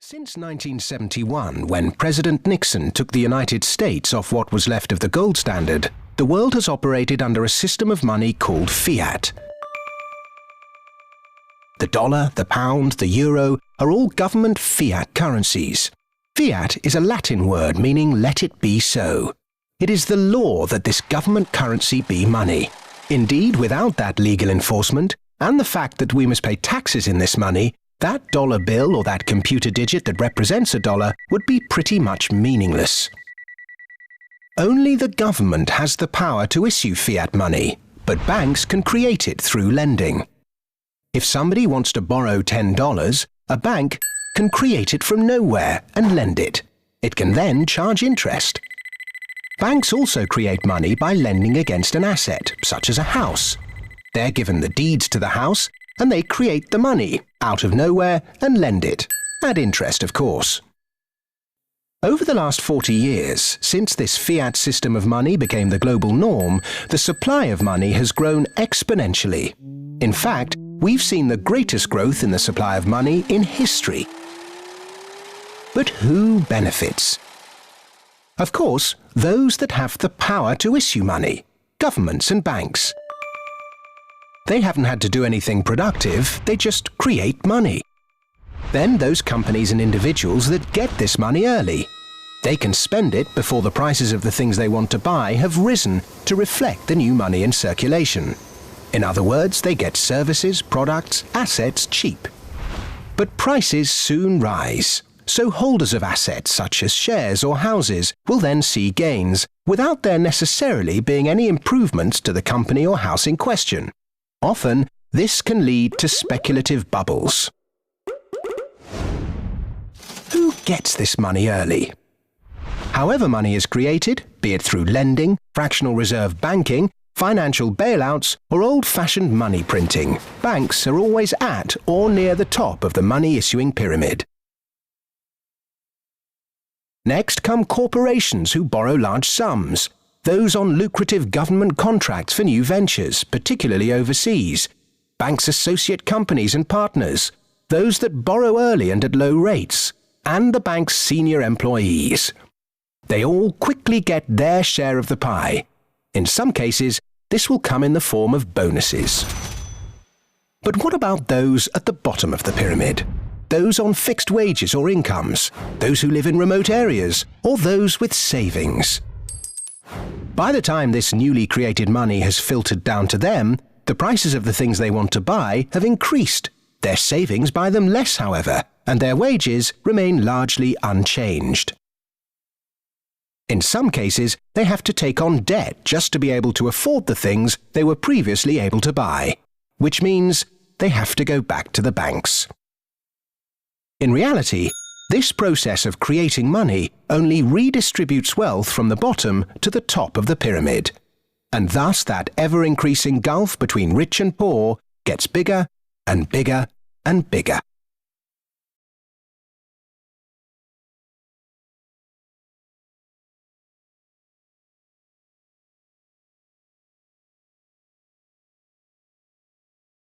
Since 1971, when President Nixon took the United States off what was left of the gold standard, the world has operated under a system of money called fiat. The dollar, the pound, the euro are all government fiat currencies. Fiat is a Latin word meaning let it be so. It is the law that this government currency be money. Indeed, without that legal enforcement, and the fact that we must pay taxes in this money, that dollar bill or that computer digit that represents a dollar would be pretty much meaningless. Only the government has the power to issue fiat money, but banks can create it through lending. If somebody wants to borrow $10, a bank can create it from nowhere and lend it. It can then charge interest. Banks also create money by lending against an asset, such as a house. They're given the deeds to the house, and they create the money out of nowhere and lend it, at interest of course. Over the last 40 years, since this fiat system of money became the global norm, the supply of money has grown exponentially. In fact, we've seen the greatest growth in the supply of money in history. But who benefits? Of course, those that have the power to issue money, governments and banks. They haven't had to do anything productive, they just create money. Then those companies and individuals that get this money early. They can spend it before the prices of the things they want to buy have risen to reflect the new money in circulation. In other words, they get services, products, assets cheap. But prices soon rise, so holders of assets such as shares or houses will then see gains without there necessarily being any improvements to the company or house in question. Often, this can lead to speculative bubbles. Who gets this money early? However money is created, be it through lending, fractional reserve banking, financial bailouts, or old-fashioned money printing, banks are always at or near the top of the money-issuing pyramid. Next come corporations who borrow large sums. Those on lucrative government contracts for new ventures, particularly overseas, banks' associate companies and partners, those that borrow early and at low rates, and the bank's senior employees. They all quickly get their share of the pie. In some cases, this will come in the form of bonuses. But what about those at the bottom of the pyramid? Those on fixed wages or incomes, those who live in remote areas, or those with savings? By the time this newly created money has filtered down to them, the prices of the things they want to buy have increased. Their savings buy them less, however, and their wages remain largely unchanged. In some cases, they have to take on debt just to be able to afford the things they were previously able to buy, which means they have to go back to the banks. In reality, this process of creating money only redistributes wealth from the bottom to the top of the pyramid, and thus that ever-increasing gulf between rich and poor gets bigger and bigger and bigger.